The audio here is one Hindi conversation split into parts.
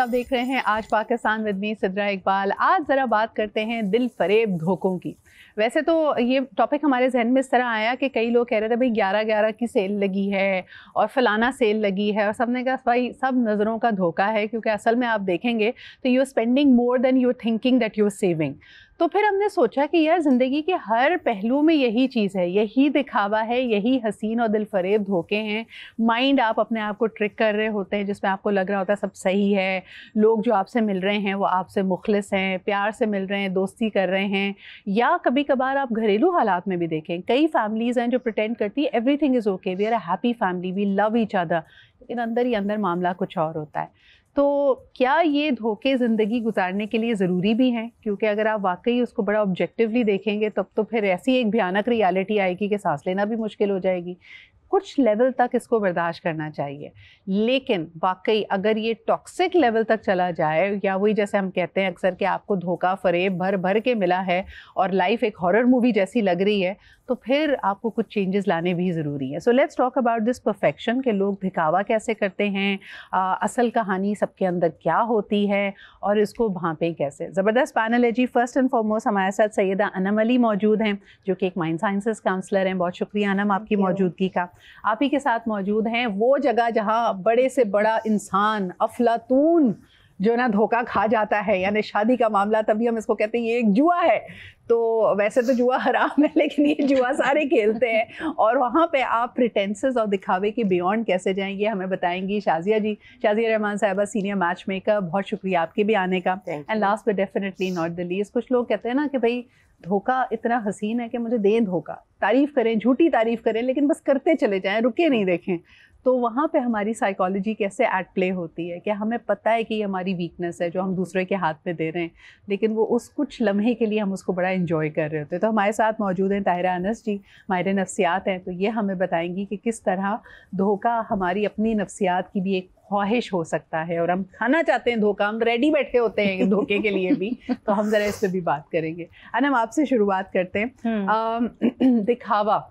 आप देख रहे हैं आज पाकिस्तान विद मी सिद्रा इकबाल। आज ज़रा बात करते हैं दिल फरेब धोखों की। वैसे तो ये टॉपिक हमारे जहन में इस तरह आया कि कई लोग कह रहे थे भाई 11/11 की सेल लगी है और फलाना सेल लगी है, और सबने कहा भाई सब नज़रों का धोखा है, क्योंकि असल में आप देखेंगे तो you are spending more than you are thinking that you are saving. तो फिर हमने सोचा कि यार ज़िंदगी के हर पहलू में यही चीज़ है, यही दिखावा है, यही हसीन और दिल फरेब धोखे हैं। माइंड आप अपने आप को ट्रिक कर रहे होते हैं जिसमें आपको लग रहा होता है सब सही है, लोग जो आपसे मिल रहे हैं वो आपसे मुखलिस हैं, प्यार से मिल रहे हैं, दोस्ती कर रहे हैं। या कभी कभार आप घरेलू हालात में भी देखें, कई फैमिलीज़ हैं जो प्रिटेंड करती है everything is okay, we are a happy family, we love each other, लेकिन अंदर ही अंदर मामला कुछ और होता है। तो क्या ये धोखे ज़िंदगी गुजारने के लिए ज़रूरी भी हैं? क्योंकि अगर आप वाकई उसको बड़ा ऑब्जेक्टिवली देखेंगे तब तो फिर ऐसी एक भयानक रियलिटी आएगी कि सांस लेना भी मुश्किल हो जाएगी। कुछ लेवल तक इसको बर्दाश्त करना चाहिए, लेकिन वाकई अगर ये टॉक्सिक लेवल तक चला जाए, या वही जैसे हम कहते हैं अक्सर कि आपको धोखा फरेब भर भर के मिला है और लाइफ एक हॉरर मूवी जैसी लग रही है, तो फिर आपको कुछ चेंजेस लाने भी ज़रूरी है। So let's talk about this perfection के लोग दिखावा कैसे करते हैं, असल कहानी सबके अंदर क्या होती है और इसको भांपें कैसे। ज़बरदस्त पैनल है जी। फर्स्ट एंड फॉरमोस्ट हमारे साथ सैयदा अनम अली मौजूद हैं जो कि एक माइंड साइंसेस काउंसलर हैं। बहुत शुक्रिया अनम आपकी मौजूदगी का। आप ही के साथ मौजूद हैं वो जगह जहाँ बड़े से बड़ा इंसान अफलातून जो ना धोखा खा जाता है, यानी शादी का मामला, तभी हम इसको कहते हैं ये एक जुआ है। तो वैसे तो जुआ हराम है, लेकिन ये जुआ सारे खेलते हैं, और वहाँ पे आप प्रिटेंसेस और दिखावे के बियॉन्ड कैसे जाएंगे हमें बताएंगी शाजिया जी। शाजिया रहमान साहिबा, सीनियर मैच मेकर, बहुत शुक्रिया आपके भी आने का। And last but definitely not the least, कुछ लोग कहते हैं ना कि भाई धोखा इतना हसीन है कि मुझे दें धोखा, तारीफ़ करें, झूठी तारीफ़ करें, लेकिन बस करते चले जाएं, रुके नहीं देखें। तो वहाँ पे हमारी साइकोलॉजी कैसे एट प्ले होती है कि हमें पता है कि ये हमारी वीकनेस है जो हम दूसरे के हाथ में दे रहे हैं, लेकिन वो उस कुछ लम्हे के लिए हम उसको बड़ा एंजॉय कर रहे होते हैं। तो हमारे साथ मौजूद हैं ताहिरा अनस जी, माहिर नफ्सियात हैं। तो ये हमें बताएंगी कि किस तरह धोखा हमारी अपनी नफ्सियात की भी एक ख्वाहिश हो सकता है, और हम खाना चाहते हैं धोखा, हम रेडी बैठे होते हैं धोखे के लिए भी। तो हम ज़रा इस पर भी बात करेंगे। अनम, आपसे शुरुआत करते हैं। दिखावा,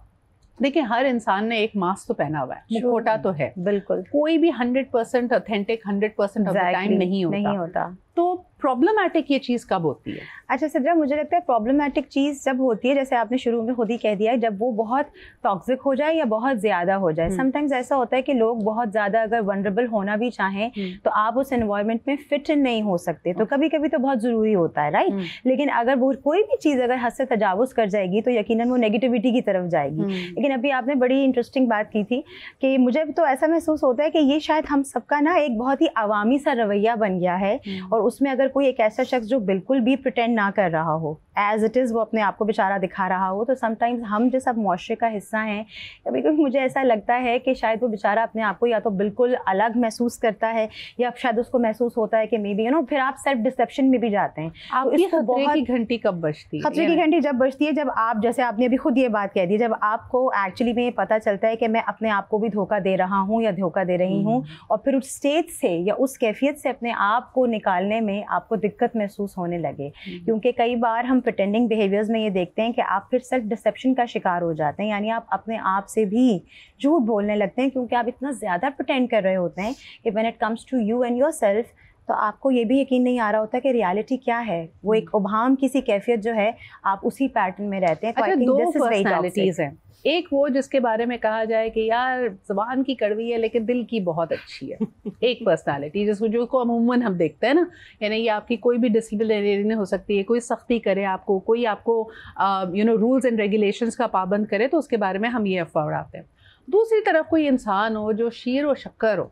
देखिए हर इंसान ने एक मास्क तो पहना हुआ है, मुखौटा तो है, बिल्कुल कोई भी 100% ऑथेंटिक 100% ऑफ द टाइम नहीं होता। तो प्रॉब्लमैटिक ये चीज़ कब होती है? अच्छा सिद्रा, मुझे लगता है प्रॉब्लमैटिक चीज़ जब होती है, जैसे आपने शुरू में खुद ही कह दिया है, जब वो बहुत टॉक्सिक हो जाए या बहुत ज़्यादा हो जाए। समटाइम्स ऐसा होता है कि लोग बहुत ज़्यादा अगर वनरेबल होना भी चाहें तो आप उस एनवायरनमेंट में फिट नहीं हो सकते, तो कभी कभी तो बहुत ज़रूरी होता है, राइट। लेकिन अगर वो कोई भी चीज़ अगर हद से तजावुज़ कर जाएगी तो यकीनन वो नेगेटिविटी की तरफ जाएगी। लेकिन अभी आपने बड़ी इंटरेस्टिंग बात की थी कि मुझे तो ऐसा महसूस होता है कि ये शायद हम सबका ना एक बहुत ही अवामी सा रवैया बन गया है, और उसमें अगर कोई एक ऐसा शख्स जो बिल्कुल भी प्रिटेंड ना कर रहा हो, एज इट इज़ वो अपने आप को बेचारा दिखा रहा हो, तो समटाइम्स हम जिस अब मुआशरे का हिस्सा हैं, कभी कभी मुझे ऐसा लगता है कि शायद वो बेचारा अपने आप को या तो बिल्कुल अलग महसूस करता है, या शायद उसको महसूस होता है कि मे बी फिर आप सेल्फ डिसेप्शन में भी जाते हैं। तो इसको बहुत की घंटी कब बजती है? खतरे की घंटी जब बजती है, जब आप, जैसे आपने अभी खुद ये बात कह दी, जब आपको एक्चुअली में पता चलता है कि मैं अपने आप को भी धोखा दे रहा हूँ या धोखा दे रही हूँ, और फिर उस स्टेज से या उस कैफियत से अपने आप को निकालने में आपको दिक्कत महसूस होने लगे। क्योंकि कई बार हम प्रिटेंडिंग बिहेवियर्स में ये देखते हैं कि आप फिर सेल्फ डिसेप्शन का शिकार हो जाते हैं, यानी आप अपने आप से भी झूठ बोलने लगते हैं, क्योंकि आप इतना ज़्यादा प्रिटेंड कर रहे होते हैं कि when it comes to you and yourself, तो आपको ये भी यकीन नहीं आ रहा होता कि रियलिटी क्या है। वो एक उभाम किसी कैफियत जो है, आप उसी पैटर्न में रहते हैं। अच्छा, दो पर्सनैलिटीज़ हैं, एक वो जिसके बारे में कहा जाए कि यार ज़बान की कड़वी है लेकिन दिल की बहुत अच्छी है, एक पर्सनालिटी जो अमूमन हम देखते हैं ना, यानी ये आपकी कोई भी डिसिप्लिनरी हो सकती है, कोई सख्ती करे आपको, कोई आपको रूल्स एंड रेगुलेशंस का पाबंद करे, तो उसके बारे में हम ये अफवाह उड़ाते हैं। दूसरी तरफ कोई इंसान हो जो शीर व शक्कर हो,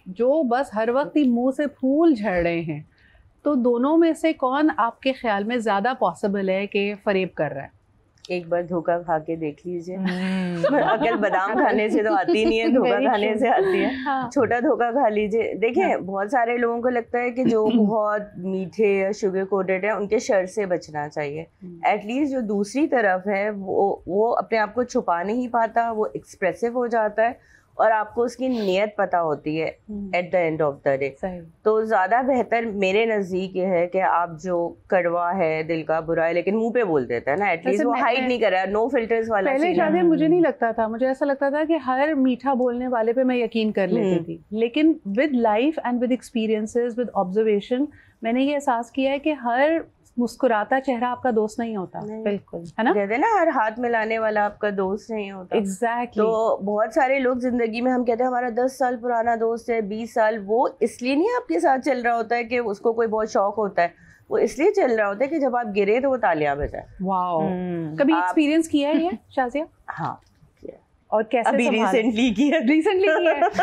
जो बस हर वक्त ही मुँह से फूल झड़ रहे हैं, तो दोनों में से कौन आपके ख्याल में ज़्यादा पॉसिबल है कि फरेब कर रहा है? एक बार धोखा खा के देख लीजिए। अकल बादाम खाने से तो आती नहीं है, धोखा खाने से आती है। हाँ। छोटा धोखा खा लीजिए। देखिए, हाँ। बहुत सारे लोगों को लगता है कि जो बहुत मीठे या शुगर कोटेड है उनके शर से बचना चाहिए। एटलीस्ट जो दूसरी तरफ है वो अपने आप को छुपा नहीं पाता, वो एक्सप्रेसिव हो जाता है, और आपको उसकी नीयत पता होती है at the end of the day, तो ज़्यादा बेहतर मेरे नज़दीक ये है कि आप जो कड़वा है, दिल का बुरा है, लेकिन मुंह पे बोल देता है ना, एटलीस्ट वो हाइड नहीं कर रहा, नो फिल्टर्स वाला। पहले शायद मुझे नहीं लगता था, मुझे ऐसा लगता था कि हर मीठा बोलने वाले पे मैं यकीन कर लेती थी, लेकिन with life and with experiences, with observation, मैंने ये एहसास किया है कि हर मुस्कुराता चेहरा आपका दोस्त नहीं होता। बिल्कुल, है ना, कहते हैं ना हर हाथ मिलाने वाला आपका दोस्त नहीं होता। एग्जैक्टली। तो बहुत सारे लोग जिंदगी में, हम कहते हैं हमारा 10 साल पुराना दोस्त है, 20 साल, वो इसलिए नहीं आपके साथ चल रहा होता है कि उसको कोई बहुत शौक होता है, वो इसलिए चल रहा होता है कि जब आप गिरे तो वो तालियां बजाए। वाओ, कभी एक्सपीरियंस किया है ये शाजिया? हाँ, और कैसे अभी रिसेंटली किया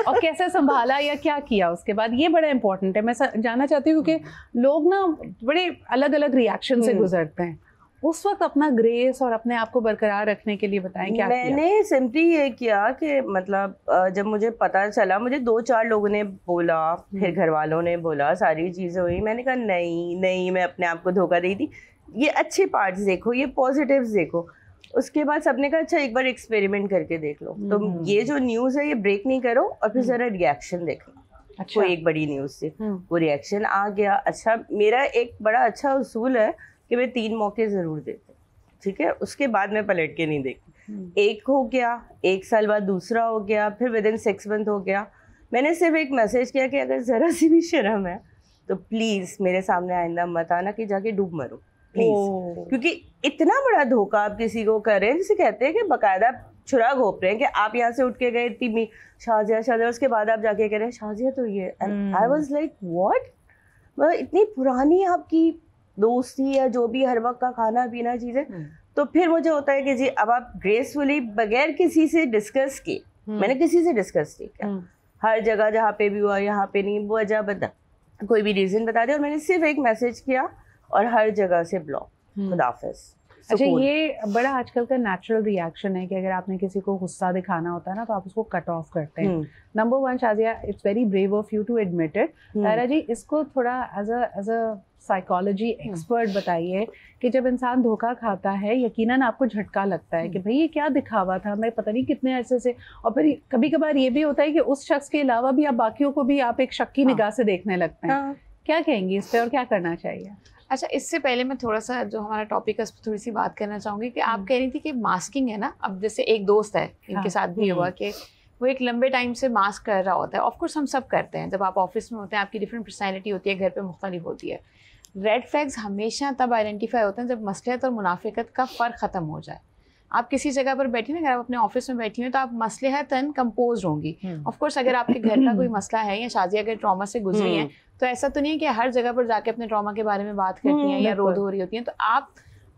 और कैसे संभाला या क्या किया उसके बाद, ये बड़ा इंपॉर्टेंट है। मैं जानना चाहती हूँ क्योंकि लोग ना बड़े अलग अलग रिएक्शन से गुजरते हैं, उस वक्त अपना ग्रेस और अपने आप को बरकरार रखने के लिए बताएं क्या मैंने सिंपली ये किया कि मतलब जब मुझे पता चला, मुझे 2-4 लोगों ने बोला, फिर घर वालों ने बोला, सारी चीज़ें हुई, मैंने कहा नहीं मैं अपने आप को धोखा दी थी, ये अच्छे पार्ट्स देखो, ये पॉजिटिव्स देखो। उसके बाद सबने कहा अच्छा एक बार एक्सपेरिमेंट करके देख लो, तो ये जो न्यूज़ है ये ब्रेक नहीं करो और फिर ज़रा रिएक्शन देखो। अच्छा, कोई एक बड़ी न्यूज़ से वो रिएक्शन आ गया, अच्छा मेरा एक बड़ा अच्छा उसूल है कि मैं 3 मौके ज़रूर देती हूँ, ठीक है, उसके बाद मैं पलट के नहीं देखती। एक हो गया, 1 साल बाद दूसरा हो गया, फिर विदिन 6 मंथ हो गया। मैंने सिर्फ एक मैसेज किया कि अगर ज़रा सी भी शर्म है तो प्लीज़ मेरे सामने आइंदा मत आना कि जाके डूब मरो प्लीज, क्योंकि इतना बड़ा धोखा आप किसी को कर रहे हैं, जिसे कहते हैं कि बकायदा छुरा घोप रहे हैं कि आप यहाँ से उठ के गए इतनी शाजिया, उसके बाद आप जाके कह रहे हैं शाजिया तो ये, आई वाज लाइक व्हाट, मतलब इतनी पुरानी आपकी दोस्ती या जो भी हर वक्त का खाना पीना चीजें। तो फिर मुझे होता है कि जी अब आप ग्रेसफुली बगैर किसी से डिस्कस किए, मैंने किसी से डिस्कस नहीं किया, हर जगह जहाँ पे भी हुआ यहाँ पे नहीं, वो वजह बता, कोई भी रीजन बता दे, और मैंने सिर्फ एक मैसेज किया और हर जगह से ब्लॉक, खुदाफिज। अच्छा, ये बड़ा आजकल का नेचुरल रिएक्शन है कि अगर आपने किसी को गुस्सा दिखाना होता है ना तो आप उसको कट ऑफ करते हैं। Number 1 Shazia, it's very brave of you to admit it. Tara ji, इसको थोड़ा एज अ साइकोलॉजी एक्सपर्ट बताइए कि जब इंसान धोखा खाता है, यकीनन आपको झटका लगता है कि भाई ये क्या दिखावा था, मैं पता नहीं कितने अरसे से, और फिर कभी कभार ये भी होता है कि उस शख्स के अलावा भी आप बाकियों को भी आप एक शक की निगाह से देखने लगते हैं। क्या कहेंगे इस पे और क्या करना चाहिए? अच्छा, इससे पहले मैं थोड़ा सा जो हमारा टॉपिक है उस पर थोड़ी सी बात करना चाहूँगी कि आप कह रही थी कि मास्किंग है ना, अब जैसे एक दोस्त है इनके साथ भी हुआ कि वो एक लंबे टाइम से मास्क कर रहा होता है। ऑफकोर्स हम सब करते हैं, जब आप ऑफिस में होते हैं आपकी डिफरेंट पर्सनैलिटी होती है, घर पे मुख्तलिफ होती है। रेड फ्लैग्स हमेशा तब आइडेंटिफाई होते हैं जब मसलियत और मुनाफिकत का फ़र्क ख़त्म हो जाए। आप किसी जगह पर बैठी ना, अगर आप अपने ऑफिस में बैठी हुई तो आप मसलहतन कंपोज होंगी। ऑफ कोर्स अगर आपके घर का कोई मसला है या शाजिया अगर ट्रॉमा से गुजरी है तो ऐसा तो नहीं है कि हर जगह पर जाके अपने ट्रॉमा के बारे में बात करती हैं या रो धो रही होती हैं, तो आप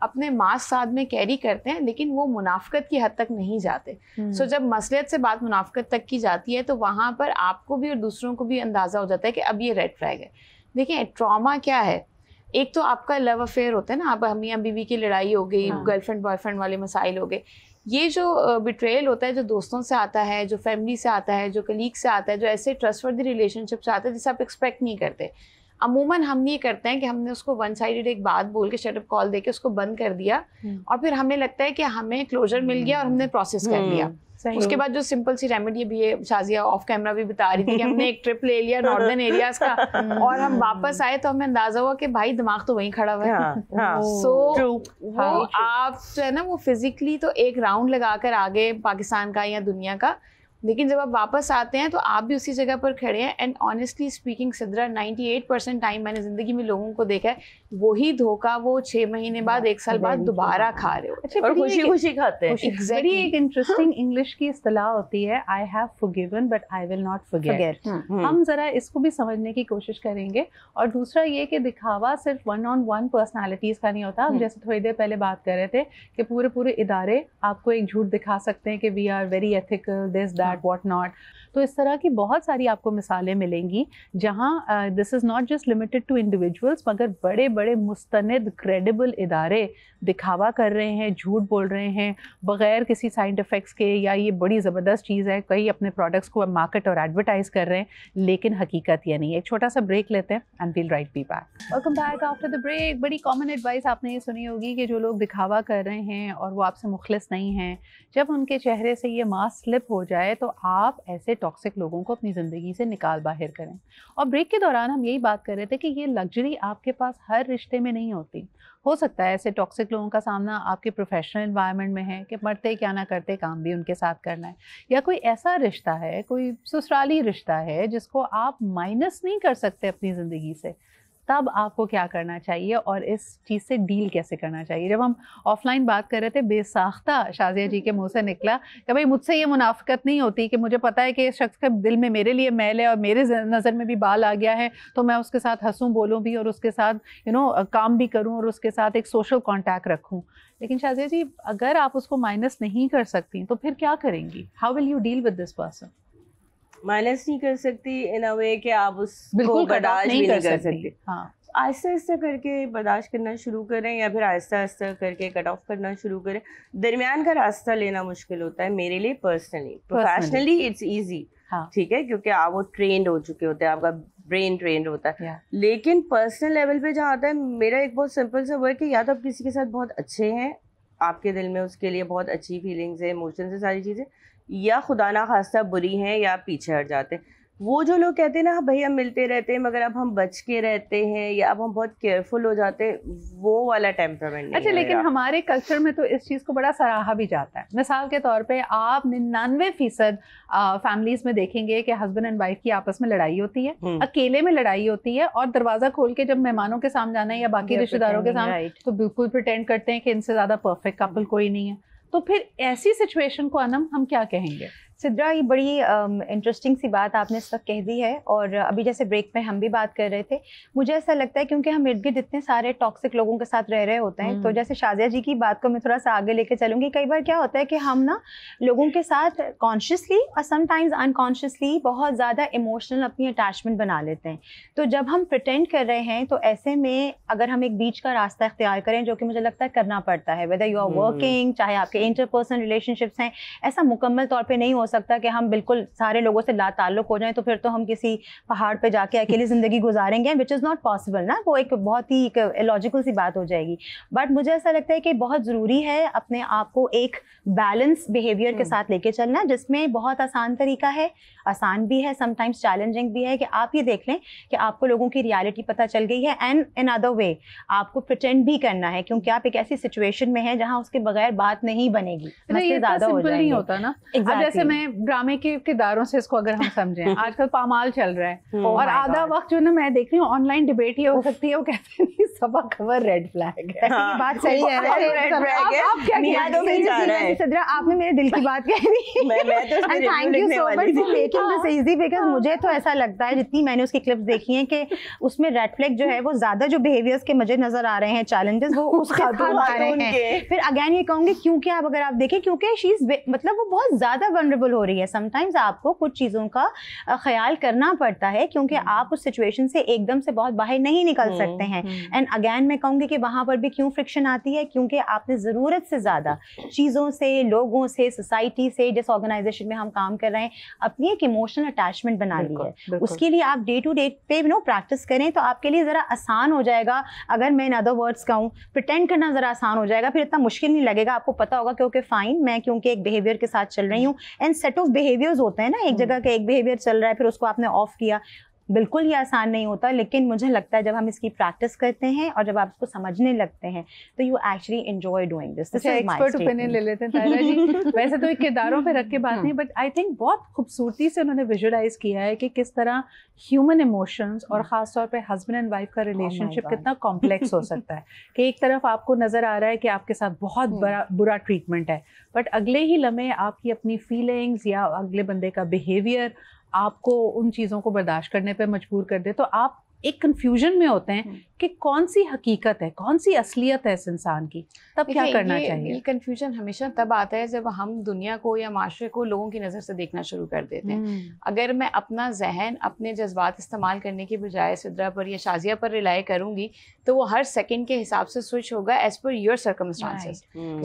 अपने मास्क साथ में कैरी करते हैं, लेकिन वो मुनाफिकत की हद तक नहीं जाते। सो जब मसलियत से बात मुनाफिकत तक की जाती है तो वहाँ पर आपको भी और दूसरों को भी अंदाज़ा हो जाता है कि अब ये रेड फ्लैग है। देखिए, ट्रॉमा क्या है, एक तो आपका लव अफेयर होता है ना, आप मियां बीवी की लड़ाई हो गई, गर्लफ्रेंड बॉयफ्रेंड वाले मसाइल हो गए। ये जो बिट्रेयल होता है, जो दोस्तों से आता है, जो फैमिली से आता है, जो कलीग से आता है, जो ऐसे ट्रस्टवर्दी रिलेशनशिप से आता है जिसे आप एक्सपेक्ट नहीं करते। अमूमन हम ये करते हैं कि हमने उसको वन साइडेड एक बात बोल के शटअप कॉल देके उसको बंद कर दिया और फिर हमें लगता है कि हमें क्लोजर मिल गया और हमने प्रोसेस कर लिया। उसके बाद जो सिंपल सी रेमेडी भी है, शाजिया ऑफ कैमरा भी बता रही थी कि हमने एक ट्रिप ले लिया नॉर्दर्न एरियाज का और हम वापस आए तो हमें अंदाजा हुआ कि भाई दिमाग तो वहीं खड़ा हुआ है। सो वो आप जो है ना वो फिजिकली तो एक राउंड लगाकर आगे पाकिस्तान का या दुनिया का, लेकिन जब आप वापस आते हैं तो आप भी उसी जगह पर खड़े हैं। And honestly speaking Sidra, 98% time मैंने ज़िंदगी में लोगों को देखा है वही धोखा वो 6 महीने बाद 1 साल बाद दोबारा खा रहे हो। अच्छा, और खुशी खुशी खाते हैं। बड़ी एक इंटरेस्टिंग इंग्लिश की इस्तेलाह होती है, I have forgiven but I will not forget. हम जरा इसको भी समझने की कोशिश करेंगे। और दूसरा ये कि दिखावा सिर्फ 1-on-1 पर्सनालिटीज़ का नहीं होता। हम जैसे थोड़ी देर पहले बात कर रहे थे कि पूरे इदारे आपको एक झूठ दिखा सकते हैं कि we are very ethical, this that what not. तो इस तरह की बहुत सारी आपको मिसालें मिलेंगी जहाँ this is not just limited to individuals, मगर बड़े बड़े मुस्तनिद क्रेडिबल इदारे दिखावा कर रहे हैं, झूठ बोल रहे हैं बग़ैर किसी साइड इफ़ेक्ट्स के, या ये बड़ी ज़बरदस्त चीज़ है, कई अपने प्रोडक्ट्स को मार्केट और एडवर्टाइज़ कर रहे हैं, लेकिन हकीकत ये नहीं है। एक छोटा सा ब्रेक लेते हैं and we'll right be back. Welcome back after the break. बड़ी कॉमन एडवाइस आपने ये सुनी होगी कि जो लोग दिखावा कर रहे हैं और वो आपसे मुखलिस नहीं हैं, जब उनके चेहरे से ये मास्क स्लिप हो जाए तो आप ऐसे टॉक्सिक लोगों को अपनी ज़िंदगी से निकाल बाहर करें। और ब्रेक के दौरान हम यही बात कर रहे थे कि ये लग्जरी आपके पास हर रिश्ते में नहीं होती। हो सकता है ऐसे टॉक्सिक लोगों का सामना आपके प्रोफेशनल एनवायरनमेंट में है कि मरते क्या ना करते काम भी उनके साथ करना है, या कोई ऐसा रिश्ता है, कोई ससुराली रिश्ता है जिसको आप माइनस नहीं कर सकते अपनी ज़िंदगी से, तब आपको क्या करना चाहिए और इस चीज़ से डील कैसे करना चाहिए। जब हम ऑफलाइन बात कर रहे थे, बेसाख्ता शाज़िया जी के मुंह से निकला कि भाई मुझसे ये मुनाफिकत नहीं होती कि मुझे पता है कि इस शख्स के दिल में मेरे लिए मैल है और मेरे नज़र में भी बाल आ गया है, तो मैं उसके साथ हंसूँ बोलूँ भी और उसके साथ काम भी करूँ और उसके साथ एक सोशल कॉन्टैक्ट रखूँ। लेकिन शाज़िया जी, अगर आप उसको माइनस नहीं कर सकती तो फिर क्या करेंगी? How will you deal with this person? Minus नहीं कर सकती इन अ वे कि आप उसको बर्दाश्त भी नहीं कर सकती। हाँ, आहिस्ता आहिस्ता करके बर्दाश्त करना शुरू करें या फिर आहिस्ता आहिस्ता करके कट ऑफ करना शुरू करें। दरमियान का रास्ता लेना मुश्किल होता है मेरे लिए पर्सनली। प्रोफेशनली इट्स ईजी, ठीक है, क्योंकि आप वो ट्रेंड हो चुके होते हैं, आपका ब्रेन ट्रेंड होता है। लेकिन पर्सनल लेवल पे जहाँ आता है, मेरा एक बहुत सिंपल सा वो है कि या तो आप किसी के साथ बहुत अच्छे हैं, आपके दिल में उसके लिए बहुत अच्छी फीलिंग्स है, इमोशंस है, सारी चीज़ें, या खुदा ना खास्ता बुरी हैं या पीछे हट जाते हैं। वो जो लोग कहते हैं ना भाई हम मिलते रहते हैं मगर अब हम बच के रहते हैं या अब हम बहुत केयरफुल हो जाते हैं, वो वाला टेम्परामेंट नहीं। अच्छा, लेकिन हमारे कल्चर में तो इस चीज़ को बड़ा सराहा भी जाता है। मिसाल के तौर पे आप 99% फैमिलीज में देखेंगे कि हस्बैंड एंड वाइफ की आपस में लड़ाई होती है, अकेले में लड़ाई होती है, और दरवाजा खोल के जब मेहमानों के सामने जाना है या बाकी रिश्तेदारों के सामने तो बिल्कुल प्रिटेंड करते हैं कि इनसे ज़्यादा परफेक्ट कपल कोई नहीं है। तो फिर ऐसी सिचुएशन को अनम हम क्या कहेंगे? सिद्रा, ये बड़ी इंटरेस्टिंग सी बात आपने इस वक्त कह दी है, और अभी जैसे ब्रेक में हम भी बात कर रहे थे, मुझे ऐसा लगता है क्योंकि हम इर्द गिर्द इतने सारे टॉक्सिक लोगों के साथ रह रहे होते हैं, तो जैसे शाज़िया जी की बात को मैं थोड़ा सा आगे लेके चलूँगी। कई बार क्या होता है कि हम ना लोगों के साथ कॉन्शियसली और समटाइम्स अनकॉन्शियसली बहुत ज़्यादा इमोशनल अपनी अटैचमेंट बना लेते हैं। तो जब हम प्रिटेंड कर रहे हैं तो ऐसे में अगर हम एक बीच का रास्ता इख्तियार करें, जो कि मुझे लगता है करना पड़ता है, वेदर यू आर वर्किंग, चाहे आपके इंटरपर्सनल रिलेशनशिप्स हैं, ऐसा मुकम्मल तौर पर नहीं हो सकता कि हम बिल्कुल सारे लोगों से लाताल्लुक हो जाएं, तो फिर तो हम किसी पहाड़ पे जाके अकेली ज़िंदगी गुजारेंगे, विच इज़ नॉट पॉसिबल ना। वो एक बहुत ही लॉजिकल सी बात हो जाएगी। बट मुझे ऐसा लगता है कि बहुत ज़रूरी है अपने आप को एक बैलेंस बिहेवियर के साथ लेके चलना, जिसमें बहुत आसान तरीका है, आसान भी है, समटाइम्स चैलेंजिंग भी है, कि आप ये देख लें कि आपको लोगों की रियलिटी पता चल गई है, एंड इन अदर वे आपको प्रिटेंड भी करना है, क्योंकि आप एक ऐसी सिचुएशन में हैं जहां उसके बगैर बात नहीं बनेगी। ये ज़्यादा हो जाएगी। नहीं होता ना। अब जैसे मैं ड्रामे के किरदारों से इसको अगर हम समझें, आजकल पामाल चल रहा है और आधा वक्त जो ना मैं देख रही हूँ ऑनलाइन डिबेट ये हो सकती है, वो कहते हैं सबा खबर रेड फ्लैग है। बात सही है, सिद्रा आपने मेरे दिल की बात कह दी। Thank you so much for making this easy, because मुझे तो ऐसा लगता है, जितनी मैंने उसकी क्लिप्स देखी हैं, कि उसमें रेड फ्लैग जो है वो ज्यादा जो बिहेवियर्स के मुझे नजर आ रहे हैं, चैलेंजेस, वो उसके साथ आ रहे हैं। फिर अगेन ये कहूंगी, क्योंकि आप अगर आप देखें, क्योंकि शी इज मतलब वो बहुत ज्यादा वल्नरेबल हो रही है। समटाइम्स आपको कुछ चीज़ों का ख्याल करना पड़ता है, क्योंकि आप उस सिचुएशन से एकदम से बहुत बाहर नहीं निकल सकते हैं। एंड अगेन मैं कहूँगी कि वहाँ पर भी क्यों फ्रिक्शन आती है, क्योंकि आपने ज़रूरत से ज़्यादा चीज़ों से, लोगों से, सोसाइटी से, जिस ऑर्गेनाइजेशन में हम काम कर रहे हैं, अपनी एक इमोशनल अटैचमेंट बना ली है। उसके लिए आप डे टू डे पे प्रैक्टिस करें तो आपके लिए ज़रा आसान हो जाएगा। अगर मैं इन अदर वर्ड्स कहूँ, प्रिटेंड करना ज़रा आसान हो जाएगा, फिर इतना मुश्किल नहीं लगेगा। आपको पता होगा क्योंकि फाइन, मैं क्योंकि एक बिहेवियर के साथ चल रही हूँ, एंड सेट ऑफ बिहेवियर्स होते हैं ना, एक जगह का एक बिहेवियर चल रहा है, फिर उसको आपने ऑफ किया। बिल्कुल ये आसान नहीं होता, लेकिन मुझे लगता है जब हम इसकी प्रैक्टिस करते हैं और जब आप इसको समझने लगते हैं तो you actually enjoy doing this. Expert opinion ले लेते हैं तायरा जी। वैसे तो एक किरदारों पे रख के बात नहीं, बट आई थिंक बहुत खूबसूरती से उन्होंने विजुअलाइज किया है कि किस तरह ह्यूमन इमोशंस और ख़ासतौर पे हस्बैंड एंड वाइफ का रिलेशनशिप कितना कॉम्प्लेक्स हो सकता है। कि एक तरफ आपको नज़र आ रहा है कि आपके साथ बहुत बुरा ट्रीटमेंट है, बट अगले ही लम्हे आपकी अपनी फीलिंग्स या अगले बंदे का बिहेवियर आपको उन चीज़ों को बर्दाश्त करने पे मजबूर कर दे, तो आप एक कंफ्यूजन में होते हैं कि कौन सी हकीकत है, कौन सी असलियत है इस इंसान की, तब क्या करना चाहिए? ये कंफ्यूजन हमेशा तब आता है जब हम दुनिया को या माशरे को लोगों की नज़र से देखना शुरू कर देते हैं। अगर मैं अपना जहन, अपने जज्बात इस्तेमाल करने की बजाय सिद्रा पर या शाजिया पर रिलाई करूँगी तो वो हर सेकंड के हिसाब से स्विच होगा एज पर योर सर्कमस्टांसेस।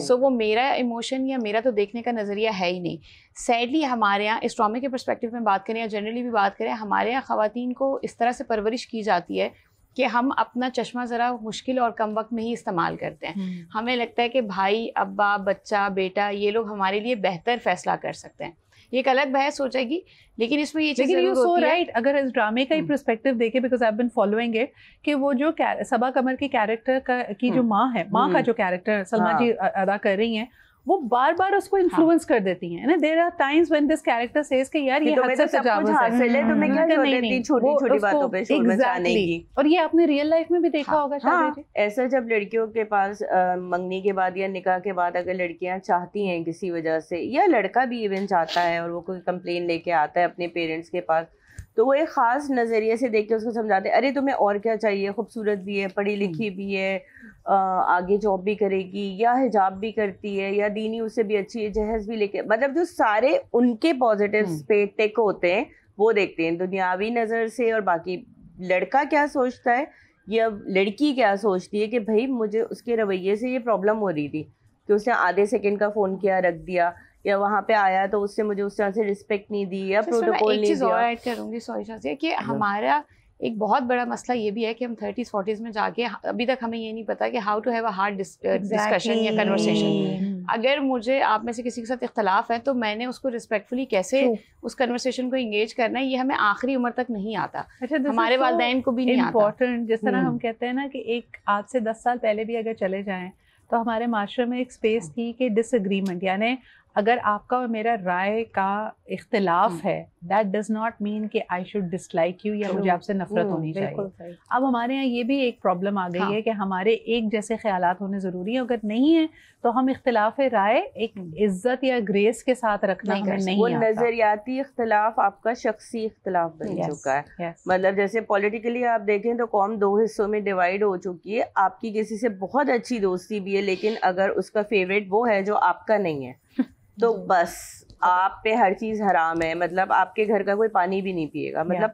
सो वो मेरा इमोशन या मेरा तो देखने का नज़रिया है ही नहीं। सैडली हमारे यहाँ इस ट्रॉमा के पर्सपेक्टिव में बात करें या जनरली भी बात करें, हमारे यहाँ ख़वातीन को इस तरह से परवरिश की जाती है कि हम अपना चश्मा ज़रा मुश्किल और कम वक्त में ही इस्तेमाल करते हैं। हमें लगता है कि भाई, अब्बा, बच्चा, बेटा, ये लोग हमारे लिए बेहतर फैसला कर सकते हैं। ये एक अलग बहस हो जाएगी, लेकिन इसमें ये चीज़ ज़रूर होती है। राइट, अगर इस ड्रामे का ही पर्सपेक्टिव देखें, because I have been following it, कि वो जो सबा कमर के कैरेक्टर की जो माँ है, माँ का जो कैरेक्टर सलमा जी अदा कर रही हैं, वो बार बार उसको इन्फ्लुएंस कर देती हैं ना। There are times when this character says कि यार ये हद से तजावुज़ है, तुम्हें क्या जरूरत है छोटी-छोटी बातों पे शोर मचाने की। और ये आपने रियल लाइफ में भी देखा होगा शायद। ऐसा जब लड़कियों के पास मंगनी के बाद या निकाह के बाद अगर लड़कियां चाहती हैं किसी वजह से, या लड़का भी इवन चाहता है और वो कोई कंप्लेन लेके आता है अपने पेरेंट्स के पास, तो वो एक ख़ास नज़रिए से देख के उसको समझाते हैं, अरे तुम्हें और क्या चाहिए, खूबसूरत भी है, पढ़ी लिखी भी है, आगे जॉब भी करेगी, या हिजाब भी करती है, या दीनी उससे भी अच्छी है, जहेज भी लेके, मतलब जो सारे उनके पॉजिटिव्स पे टिक होते हैं वो देखते हैं दुनियावी नज़र से। और बाकी लड़का क्या सोचता है या लड़की क्या सोचती है कि भाई मुझे उसके रवैये से ये प्रॉब्लम हो रही थी कि उसने आधे सेकंड का फ़ोन किया, रख दिया, या वहाँ पे आया तो उससे मुझे उस तरह से रिस्पेक्ट नहीं दी या प्रोटोकॉल नहीं दिया। एक चीज़ और ऐड करूँगी, सॉरी शाजिया, कि हमारा एक बहुत बड़ा मसला ये भी है कि हम 30s 40s में जाके अभी तक हमें ये नहीं पता कि how to have a hard discussion या कन्वर्सेशन। अगर मुझे आप में से किसी के साथ इख्तलाफ है तो मैंने उसको रिस्पेक्टफुली कैसे उस कन्वर्सेशन को इंगेज करना है, ये हमें आखिरी उम्र तक नहीं आता। हमारे वालिदैन को भी नहीं आता। इम्पोर्टेंट, जिस तरह हम कहते हैं ना कि एक आज से 10 साल पहले भी अगर चले जाएं तो हमारे माशरे में एक स्पेस थी कि डिसएग्रीमेंट, यानी अगर आपका और मेरा राय का इख्तिलाफ है, दैट डज नॉट मीन कि आई शुड डिसलाइक यू या मुझे आपसे नफरत होनी चाहिए। अब हमारे यहाँ ये भी एक प्रॉब्लम आ गई है कि हमारे एक जैसे ख्यालात होने ज़रूरी है, अगर नहीं है तो हम इख्तिलाफ राय एक इज्जत या ग्रेस के साथ रखना हमें नहीं वो आता। नजरियाती इख्तिलाफ आपका शख्सी इख्तिलाफ बन चुका है। मतलब जैसे पॉलिटिकली आप देखें तो कौम दो हिस्सों में डिवाइड हो चुकी है। आपकी किसी से बहुत अच्छी दोस्ती भी है, लेकिन अगर उसका फेवरेट वो है जो आपका नहीं है तो बस आप पे हर चीज़ हराम है। मतलब आपके घर का कोई पानी भी नहीं पिएगा। मतलब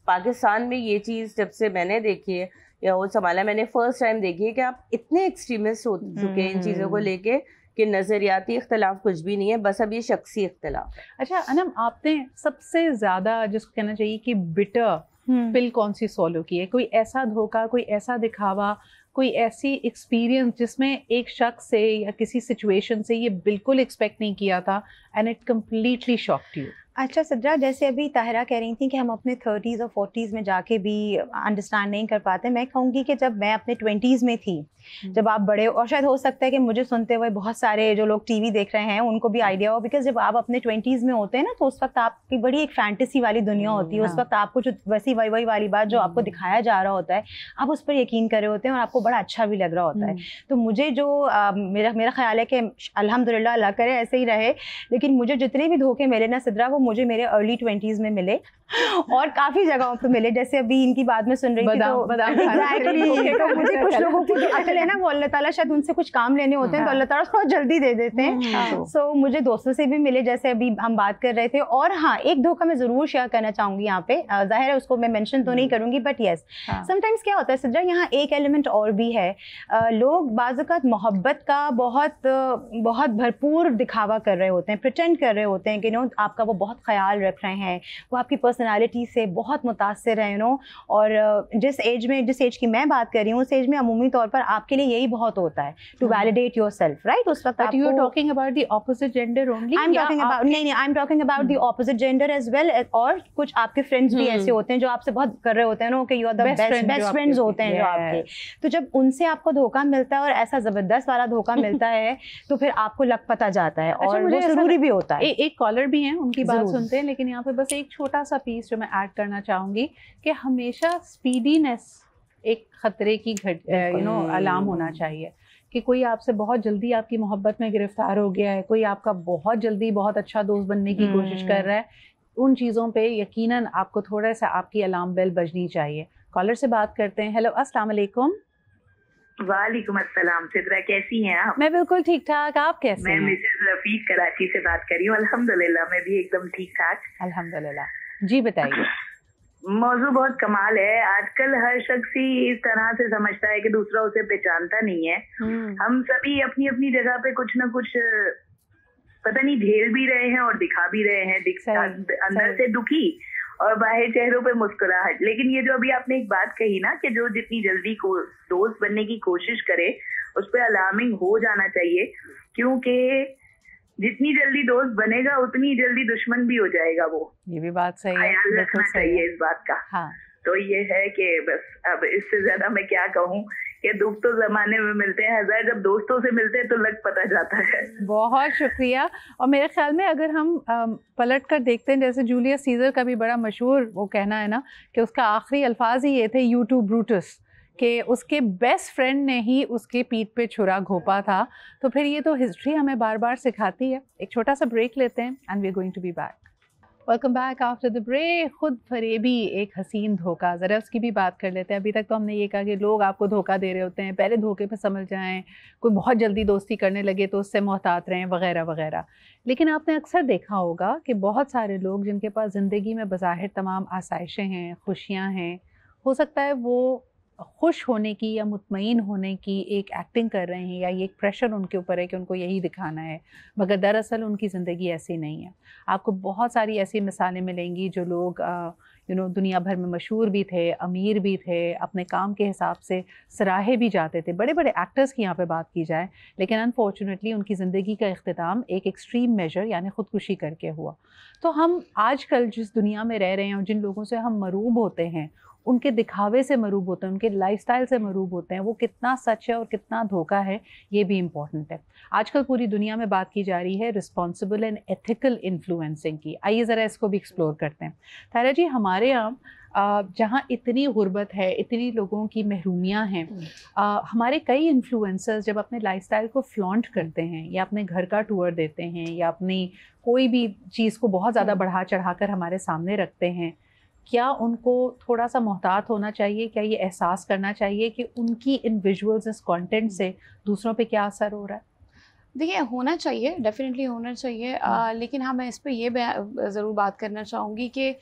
पाकिस्तान में ये चीज़ जब से मैंने देखी है या वो संभाला, मैंने फर्स्ट टाइम देखी है कि आप इतने एक्सट्रीमिस्ट हो चुके हैं इन चीज़ों को लेके कि नज़रियाती इख्तलाफ कुछ भी नहीं है, बस अब ये शख्सी इख्तलाफ। अच्छा अनम, आपने सबसे ज़्यादा जिसको कहना चाहिए कि बिटर पिल कौन सी सॉलो की है? कोई ऐसा धोखा, कोई ऐसा दिखावा, कोई ऐसी एक्सपीरियंस जिसमें एक शख्स से या किसी सिचुएशन से ये बिल्कुल एक्सपेक्ट नहीं किया था and it completely shocked you? अच्छा सिद्रा, जैसे अभी ताहिरा कह रही थी कि हम अपने 30s और 40s में जाके भी अंडरस्टैंड नहीं कर पाते, मैं कहूँगी कि जब मैं अपने 20s में थी, जब आप बड़े, और शायद हो सकता है कि मुझे सुनते हुए बहुत सारे जो लोग टीवी देख रहे हैं उनको भी आइडिया हो, बिकॉज जब आप अपने 20s में होते हैं ना तो उस वक्त आपकी बड़ी एक फैंटेसी वाली दुनिया होती है। उस वक्त आपको जो वैसी वही वाली बात जो आपको दिखाया जा रहा होता है, आप उस पर यकीन कर रहे होते हैं और आपको बड़ा अच्छा भी लग रहा होता है। तो मुझे जो मेरा ख्याल है कि अल्हम्दुलिल्लाह अल्लाह करे ऐसे ही रहे, लेकिन मुझे जितने भी धोखे मिले ना सिद्रा, वो मुझे मेरे अर्ली 20s में मिले और काफ़ी जगहों पे मिले। जैसे अभी इनकी बात में सुन रही थी तो मुझे कुछ लोगों की अकल है ना, वो अल्लाह ताला शायद उनसे कुछ काम लेने होते हैं तो अल्लाह ताला थोड़ा जल्दी दे देते हैं। सो मुझे दोस्तों से भी मिले, जैसे अभी हम बात कर रहे थे। और हाँ, एक धोखा मैं ज़रूर शेयर करना चाहूँगी यहाँ पे, जाहिर है उसको मैं मेंशन तो नहीं करूँगी, बट येस समटाइम्स क्या होता है सिद्रा, यहाँ एक एलिमेंट और भी है। लोग बाज़ औक़ात मोहब्बत का बहुत भरपूर दिखावा कर रहे होते हैं, प्रिटेंड कर रहे होते हैं कि नो आपका वो बहुत ख्याल रख रहे हैं, वो आपकी पर्सनालिटी से बहुत मुतासिर है, नो। और जिस एज की मैं बात कर रही हूँ, उस एज में अमूमी तौर पर आपके लिए यही बहुत होता है, टू वैलिडेट योरसेल्फ, राइट। उस वक्त you are talking about the opposite gender only? I am talking about the opposite gender as well. और कुछ आपके फ्रेंड्स भी ऐसे होते हैं जो आपसे बहुत कर रहे होते हैं नो, कि you are the best friends होते हैं जो आपके। तो जब उनसे आपको धोखा मिलता है और ऐसा ज़बरदस्त वाला धोखा मिलता है तो फिर आपको लग पता जाता है, और वो ज़रूरी भी होता है। एक कॉलर भी हैं, उनकी बात सुनते हैं, लेकिन यहाँ पे बस एक छोटा सा पीस जो मैं ऐड करना चाहूँगी कि हमेशा स्पीडीनेस एक खतरे की अलार्म होना चाहिए कि कोई आपसे बहुत जल्दी आपकी मोहब्बत में गिरफ्तार हो गया है, कोई आपका बहुत जल्दी बहुत अच्छा दोस्त बनने की कोशिश कर रहा है। उन चीज़ों पे यकीनन आपको थोड़ा सा आपकी अलार्म बेल बजनी चाहिए। कॉलर से बात करते हैं। हेलो, अस्सलाम वालेकुम। वालेकुम अस्सलाम। सिद्रा कैसी हैं आप? मैं बिल्कुल ठीक ठाक, आप कैसे हैं? मैं मिसेस रफीक कराची से बात कर रही हूँ। अल्हम्दुलिल्लाह मैं भी एकदम ठीक ठाक। अल्हम्दुलिल्लाह। जी बताइए। मौजू बहुत कमाल है। आजकल हर शख्स ही इस तरह से समझता है कि दूसरा उसे पहचानता नहीं है। हम सभी अपनी अपनी जगह पे कुछ ना कुछ पता नहीं झेल भी रहे हैं और दिखा भी रहे हैं, अंदर से दुखी और बाहर चेहरों पे मुस्कुराहट। लेकिन ये जो अभी आपने एक बात कही ना कि जो जितनी जल्दी को दोस्त बनने की कोशिश करे उस पर अलार्मिंग हो जाना चाहिए, क्योंकि जितनी जल्दी दोस्त बनेगा उतनी जल्दी दुश्मन भी हो जाएगा। वो ये भी बात सही है, ख्याल रखना चाहिए इस बात का। हाँ। तो ये है कि बस अब इससे ज्यादा मैं क्या कहूँ कि दुख तो जमाने में मिलते हैं हजार, जब दोस्तों से मिलते हैं तो लग पता जाता है। बहुत शुक्रिया। और मेरे ख्याल में अगर हम पलट कर देखते हैं, जैसे जूलियस सीजर का भी बड़ा मशहूर वो कहना है ना कि उसका आखिरी अल्फाज ही ये थे, यू टू ब्रूटस, कि उसके बेस्ट फ्रेंड ने ही उसके पीठ पे छुरा घोंपा था। तो फिर ये तो हिस्ट्री हमें बार बार सिखाती है। एक छोटा सा ब्रेक लेते हैं and we are going to be back. Welcome back after the break. खुद फरेबी एक हसीन धोखा, ज़रा उसकी भी बात कर लेते हैं। अभी तक तो हमने ये कहा कि लोग आपको धोखा दे रहे होते हैं, पहले धोखे पे समझ जाएं, कोई बहुत जल्दी दोस्ती करने लगे तो उससे मोहतात रहें वगैरह वगैरह। लेकिन आपने अक्सर देखा होगा कि बहुत सारे लोग जिनके पास ज़िंदगी में बज़ाहिर तमाम आसाइशें हैं, खुशियाँ हैं, हो सकता है वो खुश होने की या मुतमईन होने की एक एक्टिंग कर रहे हैं या ये एक प्रेशर उनके ऊपर है कि उनको यही दिखाना है, मगर दरअसल उनकी ज़िंदगी ऐसी नहीं है। आपको बहुत सारी ऐसी मिसालें मिलेंगी जो लोग दुनिया भर में मशहूर भी थे, अमीर भी थे, अपने काम के हिसाब से सराहे भी जाते थे। बड़े बड़े एक्टर्स की यहाँ पे बात की जाए, लेकिन अनफॉर्चुनेटली उनकी ज़िंदगी का इख्तिताम एक एक्सट्रीम मेजर यानी ख़ुदकुशी करके हुआ। तो हम आजकल जिस दुनिया में रह रहे हैं और जिन लोगों से हम मरूब होते हैं, उनके दिखावे से मरूब होते हैं, उनके लाइफस्टाइल से मरूब होते हैं, वो कितना सच है और कितना धोखा है ये भी इम्पॉर्टेंट है। आजकल पूरी दुनिया में बात की जा रही है रिस्पॉन्सिबल एंड एथिकल इन्फ्लुएंसिंग की। आइए ज़रा इसको भी एक्सप्लोर करते हैं। तारा जी, हमारे यहाँ जहाँ इतनी गुर्बत है, इतनी लोगों की महरूमियाँ हैं, हमारे कई इन्फ्लुएंसर्स जब अपने लाइफस्टाइल को फ्लॉन्ट करते हैं या अपने घर का टूर देते हैं या अपनी कोई भी चीज़ को बहुत ज़्यादा बढ़ा चढ़ा कर हमारे सामने रखते हैं, क्या उनको थोड़ा सा मोहतात होना चाहिए? क्या ये एहसास करना चाहिए कि उनकी इन विजुअल्स, इस कंटेंट से दूसरों पे क्या असर हो रहा है? देखिए, होना चाहिए, डेफिनेटली होना चाहिए। लेकिन हाँ, मैं इस पे ये ज़रूर बात करना चाहूँगी कि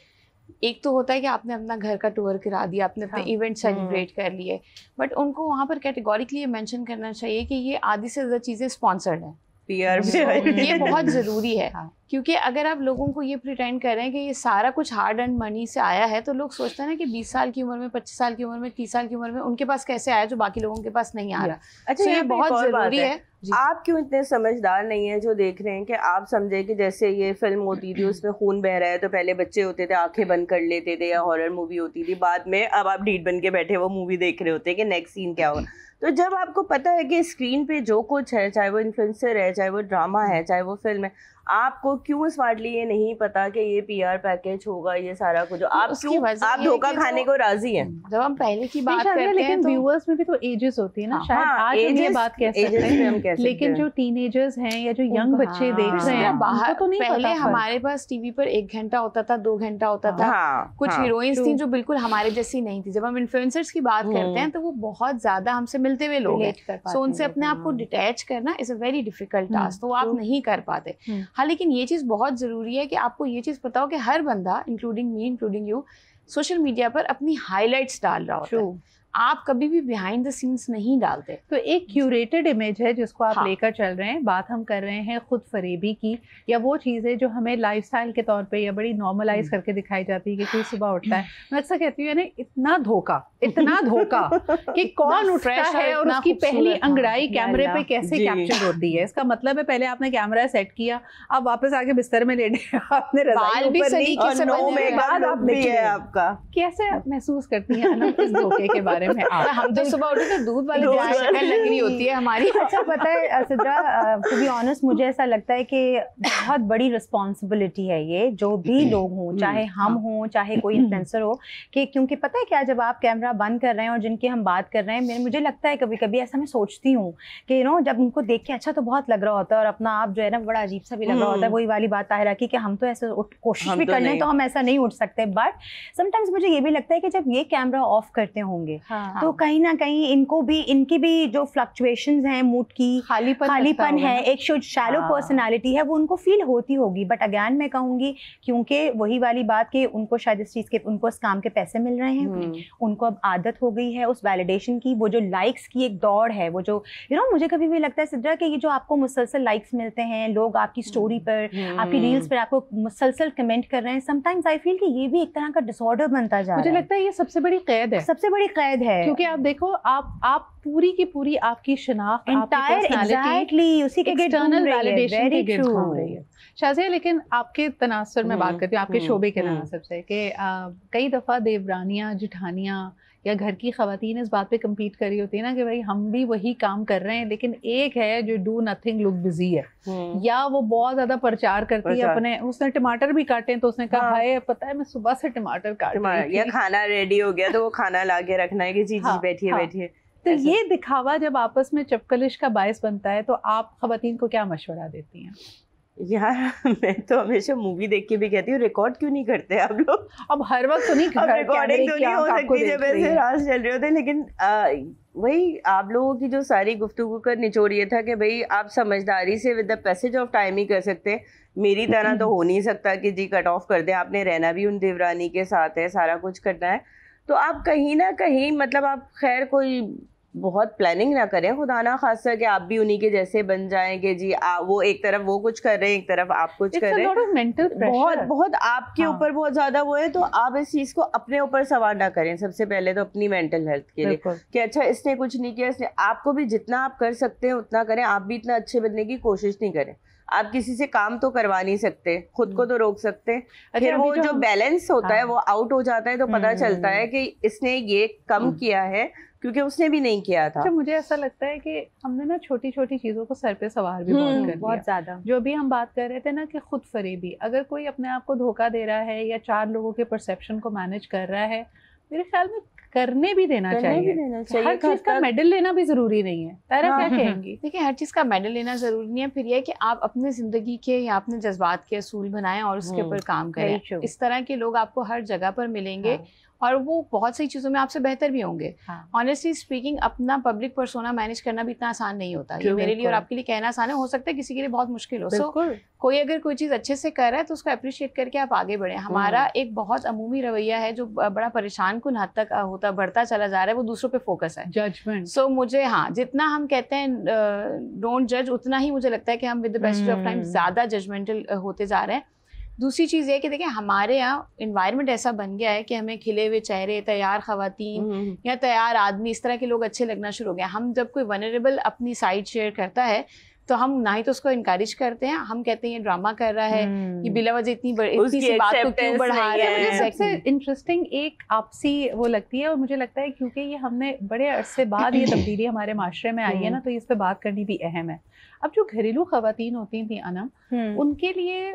एक तो होता है कि आपने अपना घर का टूर करा दिया, आपने अपने इवेंट सेलिब्रेट कर लिए, बट उनको वहाँ पर कैटेगोरिकली ये मेंशन करना चाहिए कि ये आधी से ज़्यादा चीज़ें स्पॉन्सर्ड हैं। ये बहुत ज़रूरी है। क्योंकि अगर आप लोगों को ये प्रिटेंड कर रहे हैं कि ये सारा कुछ हार्ड अर्न मनी से आया है, तो लोग सोचते हैं ना कि 20 साल की उम्र में, 25 साल की उम्र में, 30 साल की उम्र में उनके पास कैसे आया जो बाकी लोगों के पास नहीं आ रहा। अच्छा, ये बहुत ज़रूरी है। आप क्यों इतने समझदार नहीं है जो देख रहे हैं कि आप समझे कि जैसे ये फिल्म होती थी उसमें खून बह रहा है, तो पहले बच्चे होते थे आंखें बंद कर लेते थे, या हॉरर मूवी होती थी, बाद में अब आप ढीठ बन के बैठे वो मूवी देख रहे होते हैं कि नेक्स्ट सीन क्या होगा। तो जब आपको पता है कि स्क्रीन पे जो कुछ है, चाहे वो इन्फ्लुएंसर है, चाहे वो ड्रामा है, चाहे वो फिल्म है, आपको क्यों स्मार्टली ये नहीं पता कि ये पीआर पैकेज होगा, ये सारा कुछ आप क्यों आप धोखा खाने को राजी हैं? जब हम पहले की बात करते हैं, लेकिन व्यूअर्स में भी तो एजेस होती है ना, शायद आज हम ये बात कह सकते हैं, लेकिन जो टीनेजर्स हैं या जो यंग बच्चे देख रहे हैं, बाहर तो नहीं पहले हमारे पास टीवी पर 1 घंटा होता था, 2 घंटा होता था। कुछ हीरोइंस थी जो बिल्कुल हमारे जैसी नहीं थी। जब हम इन्फ्लुएंसर्स की बात करते हैं तो वो बहुत ज्यादा हमसे मिलते हुए लोग हैं, सो उनसे अपने आप को डिटैच करना is a very difficult task, तो वो आप नहीं कर पाते। हाँ, लेकिन ये चीज़ बहुत ज़रूरी है कि आपको ये चीज़ पता हो कि हर बंदा, including me, including you, social media पर अपनी हाइलाइट्स डाल रहा होता है। आप कभी भी बिहाइंड द सीन्स नहीं डालते। तो एक क्यूरेटेड इमेज है जिसको आप लेकर चल रहे हैं। बात हम कर रहे हैं खुद फरेबी की, या वो चीज़ें जो हमें लाइफस्टाइल के तौर पे या बड़ी नॉर्मलाइज करके दिखाई जाती है कि कोई सुबह उठता है, मैं अक्सर कहती हूँ यानी इतना धोखा कि कौन उठता है और उसकी पहली अंगड़ाई कैमरे पे कैसे कैप्चर होती है। इसका मतलब है पहले आपने कैमरा सेट किया, आप वापस आके बिस्तर में लेटे, आपने रज़ाई ऊपर ली, आपका कैसे महसूस करती हैं इस धोखे के बारे बारे में आप। हम तो सुबह उठे तो दूध वाली शक्ल लग रही होती है हमारी। अच्छा पता है सिद्रा, टू बी ऑनेस्ट मुझे ऐसा लगता है कि बहुत बड़ी रिस्पॉन्सिबिलिटी है ये, जो भी लोग हों, चाहे हम हों चाहे कोई इन्फ्लुएंसर हो, कि क्योंकि पता है क्या, जब आप कैमरा बंद कर रहे हैं और जिनकी हम बात कर रहे हैं, मुझे लगता है कभी कभी ऐसा मैं सोचती हूँ कि जब उनको देख के अच्छा तो बहुत लग रहा होता है और अपना आप जो है ना बड़ा अजीब सा भी लग रहा होता है। वही वाली बात ताहिरा की कि हम तो ऐसे कोशिश भी कर लें तो हम ऐसा नहीं उठ सकते, बट समटाइम्स मुझे ये भी लगता है कि जब ये कैमरा ऑफ करते होंगे तो कहीं ना कहीं इनकी भी जो फ्लक्चुएशंस हैं, मूड की खालीपन है, एक शैलो पर्सनालिटी है, वो उनको फील होती होगी। बट अगेन मैं कहूँगी क्योंकि वही वाली बात कि उनको शायद इस चीज़ के, उनको इस काम के पैसे मिल रहे हैं, उनको अब आदत हो गई है उस वैलिडेशन की, वो जो लाइक्स की एक दौड़ है, वो जो मुझे कभी भी लगता है सिद्रा कि ये जो आपको मुसलसल लाइक्स मिलते हैं, लोग आपकी स्टोरी पर, आपकी रील्स पर आपको मुसलसल कमेंट कर रहे हैं, समटाइम्स आई फील कि ये भी एक तरह का डिसऑर्डर बनता जा रहा है। मुझे लगता है ये सबसे बड़ी कैद है, सबसे बड़ी कैद है, क्योंकि आप देखो आप पूरी की पूरी आपकी शनाख्त, एग्जैक्टली उसी के एक्सटर्नल वैलिडेशन के गिर्द घूम रही है। शाज़िया, लेकिन आपके तनासुर में बात करती हूँ, आपके शोबे के तनासुर से, कि कई दफ़ा देवरानियाँ, जिठानियाँ या घर की ख़वातीन इस बात पे कम्पीट कर रही होती है ना कि भाई हम भी वही काम कर रहे हैं, लेकिन एक है जो डू नथिंग लुक बिजी है, या वो बहुत ज़्यादा प्रचार करती है अपने, उसने टमाटर भी काटे तो उसने कहा हाय पता है मैं सुबह से टमाटर काट रही थी, या खाना रेडी हो गया तो वो खाना ला के रखना है कि जी बैठिए बैठिए। तो ये दिखावा जब आपस में चपकलिश का बायस बनता है, तो आप ख़वातीन को क्या मशवरा देती हैं? यार मैं तो हमेशा मूवी देख के भी कहती हूँ रिकॉर्ड क्यों नहीं करते आप लोग? अब हर वक्त तो नहीं, रिकॉर्डिंग तो नहीं हो सकती जब ऐसे राज चल रहे होते, लेकिन वही आप लोगों की जो सारी गुफ्तगू का निचोड़ ये था कि भाई आप समझदारी से with the passage of time ही कर सकते हैं, मेरी तरह तो हो नहीं सकता कि जी कट ऑफ कर दें, आपने रहना भी उन देवरानी के साथ है, सारा कुछ करना है, तो आप कहीं ना कहीं मतलब आप खैर कोई बहुत प्लानिंग ना करें, खुदा ना खासा कि आप भी उन्हीं के जैसे बन जाएंगे जी, वो एक तरफ वो कुछ कर रहे हैं, एक तरफ आप कुछ कर रहे हैं, बहुत आपके ऊपर बहुत ज्यादा वो है, तो आप इस चीज को अपने ऊपर सवार ना करें। सबसे पहले तो अपनी मेंटल हेल्थ के लिए कि अच्छा इसने कुछ नहीं किया, इसने, आपको भी जितना आप कर सकते हैं उतना करें, आप भी इतना अच्छे बनने की कोशिश नहीं करें, आप किसी से काम तो करवा नहीं सकते, खुद को तो रोक सकते, फिर वो जो बैलेंस होता है वो आउट हो जाता है, तो पता चलता है कि इसने ये कम किया है क्योंकि उसने भी नहीं किया था। अच्छा, मुझे ऐसा लगता है कि हमने ना छोटी छोटी चीज़ों को सर पे सवार भी बहुत कर लिया, बहुत ज़्यादा। जो अभी हम बात कर रहे थे ना कि खुद फरेबी, अगर कोई अपने आप को धोखा दे रहा है या 4 लोगों के परसेप्शन को मैनेज कर रहा है, मेरे ख्याल में करने भी देना चाहिए। हर चीज़ का मेडल लेना भी ज़रूरी नहीं है। तारा क्या कहेंगी? देखिए, हर चीज़ का मेडल लेना ज़रूरी नहीं है, फिर यह है कि आप अपने ज़िंदगी के या अपने जज्बात के असूल बनाएं और उसके ऊपर काम करें। इस तरह के लोग आपको हर जगह पर मिलेंगे और वो बहुत सी चीज़ों में आपसे बेहतर भी होंगे। ऑनेस्टली स्पीकिंग, अपना पब्लिक पर्सोना मैनेज करना भी इतना आसान नहीं होता। ये मेरे लिए और आपके लिए कहना आसान है, हो सकता है किसी के लिए बहुत मुश्किल हो। सो कोई अगर कोई चीज़ अच्छे से कर रहा है तो उसको अप्रिशिएट करके आप आगे बढ़ें। हमारा एक बहुत अमूमी रवैया है जो बड़ा परेशान कुन हद तक बढ़ता चला जा रहा है, वो दूसरों पे फोकस है, जजमेंट। सो मुझे जितना हम कहते हैं डोंट जज, उतना ही मुझे लगता है कि हम with the passage of time ज़्यादा जजमेंटल होते जा रहे हैं। दूसरी चीज़ ये कि देखिए, हमारे यहाँ इन्वायरमेंट ऐसा बन गया है कि हमें खिले हुए चेहरे, तैयार खवातीन या तैयार आदमी, इस तरह के लोग अच्छे लगना शुरू हो गए। हम जब कोई वनरेबल अपनी साइड शेयर करता है तो हम ना ही तो उसको इनकरेज करते हैं, हम कहते हैं ये ड्रामा कर रहा है, ये बिला वजह इतनी सी बात को क्यों बढ़ा रहा है। मुझे सबसे इंटरेस्टिंग एक आपसी वो लगती है, और मुझे लगता है क्योंकि ये हमने बड़े अरसे बाद ये तब्दीली हमारे माशरे में आई है ना, तो इस पे बात करनी भी अहम है। अब जो घरेलू खवातीन होती थी अनम, उनके लिए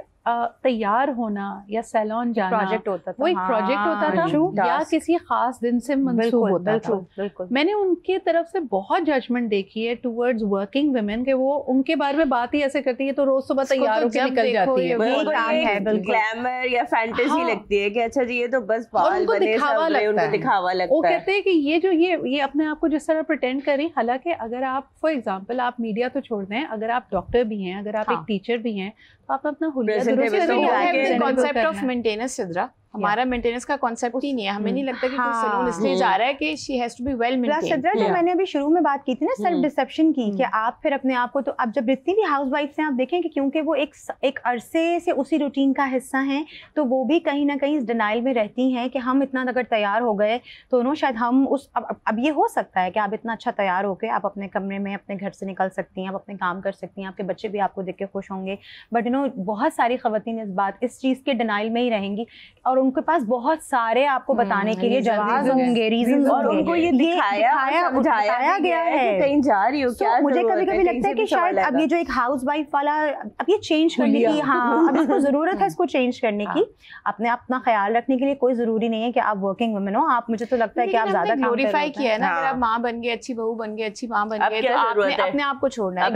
तैयार होना या सैलून जाना प्रोजेक्ट होता था, वो एक प्रोजेक्ट होता था या किसी खास दिन से मंसूब होता था। बिल्कुल। मैंने उनकी तरफ से बहुत जजमेंट देखी है टुवर्ड्स वर्किंग वुमेन के, वो उनके बारे में बात ही ऐसे करती है तो रोज सुबह तैयार होकर निकल जाती है। वो काम है, ग्लैमर या फैंटेसी लगती है कि अच्छा जी ये तो बस बाल उनको बने, दिखावा लगता है, दिखावा लगता है। वो कहते हैं कि ये जो ये अपने आप को जिस तरह प्रिटेंड करें, हालांकि अगर आप फॉर एग्जांपल आप मीडिया तो छोड़ दें, अगर आप डॉक्टर भी हैं, अगर आप एक टीचर भी हैं, तो आप अपना हुलिया दुरुस्त कॉन्सेप्ट ऑफ मेंटेनेंस सिद्रा, हमारा मेंटेनेंस का कॉन्सेप्ट ही नहीं है। हमें नहीं लगता कि कोई सैलून इसलिए जा रहा है कि she has to be well maintained. Sidra, जो मैंने अभी शुरू में बात की थी ना सेल्फ डिसेप्शन की, कि आप फिर अपने आप को, तो अब जब जितनी भी हाउसवाइफ्स हैं आप देखें कि क्योंकि वो एक अरसे से उसी रूटीन का हिस्सा हैं, तो वो भी कहीं ना कहीं इस डिनाइल में रहती हैं कि हम इतना अगर तैयार हो गए तो शायद हम उस अब ये हो सकता है कि आप इतना अच्छा तैयार होकर आप अपने कमरे में अपने घर से निकल सकती हैं, आप अपने काम कर सकती हैं, आपके बच्चे भी आपको देख के खुश होंगे, बट बहुत सारी खवातीन इस चीज़ के डिनाइल में ही रहेंगी और और उनके पास बहुत सारे आपको बताने के लिए जवाब होंगे, रीजन और उनको ये दिखाया गया है कि कहीं जा रही हो क्या। मुझे कभी कभी लगता है कि शायद अब ये जो एक हाउस वाइफ वाला अब ये चेंज करने की, हाँ अब इसको जरूरत है इसको चेंज करने की। अपने अपना ख्याल रखने के लिए कोई जरूरी नहीं है कि आप वर्किंग वुमेन हो, आप मुझे तो लगता है कि आप ज्यादा ग्लोरीफाई किया है ना। अगर आप माँ बन गए, अच्छी बहू बन गए, अच्छी माँ बन गए, तो आपने अपने आप को छोड़ना है।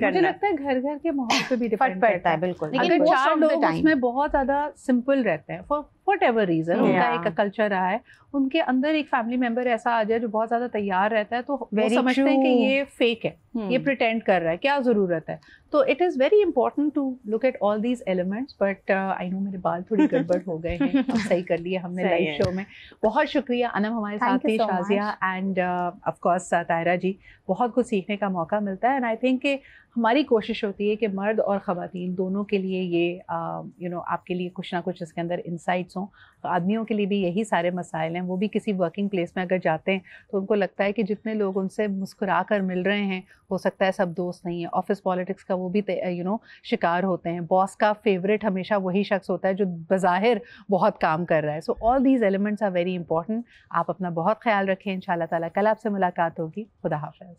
मुझे लगता है घर घर के माहौल पे भी डिपेंड करता है। बिल्कुल, अगर 4 लोग उसमें बहुत ज्यादा सिंपल रहते हैं फॉर व्हाटएवर रीजन, उनका एक कल्चर रहा है, उनके अंदर एक फैमिली मेंबर ऐसा आ जाए जो बहुत ज्यादा तैयार रहता है, तो वो समझते हैं कि ये फेक है, ये प्रिटेंड कर रहा है, क्या जरूरत है। तो it is very important to look at all these elements. But I know मेरे बाल थोड़ी गड़बड़ हो गए हैं, अब सही कर लिए हमने लाइव शो में। बहुत शुक्रिया अनम हमारे साथ थी, शाजिया एंड ऑफ कोर्स तायरा जी। बहुत कुछ सीखने का मौका मिलता है एंड आई थिंक कि हमारी कोशिश होती है कि मर्द और ख़वातीन दोनों के लिए ये आपके लिए कुछ ना कुछ इसके अंदर इंसाइट्स हों। तो आदमियों के लिए भी यही सारे मसाइल हैं। वो भी किसी वर्किंग प्लेस में अगर जाते हैं तो उनको लगता है कि जितने लोग उनसे मुस्कुरा कर मिल रहे हैं, हो सकता है सब दोस्त नहीं है। ऑफिस पॉलिटिक्स का वो भी शिकार होते हैं। बॉस का फेवरेट हमेशा वही शख्स होता है जो बज़ाहिर बहुत काम कर रहा है। So all these elements are very important. आप अपना बहुत ख्याल रखें। इंशाल्लाह ताला कल आपसे मुलाकात होगी। खुदा हाफ़िज़।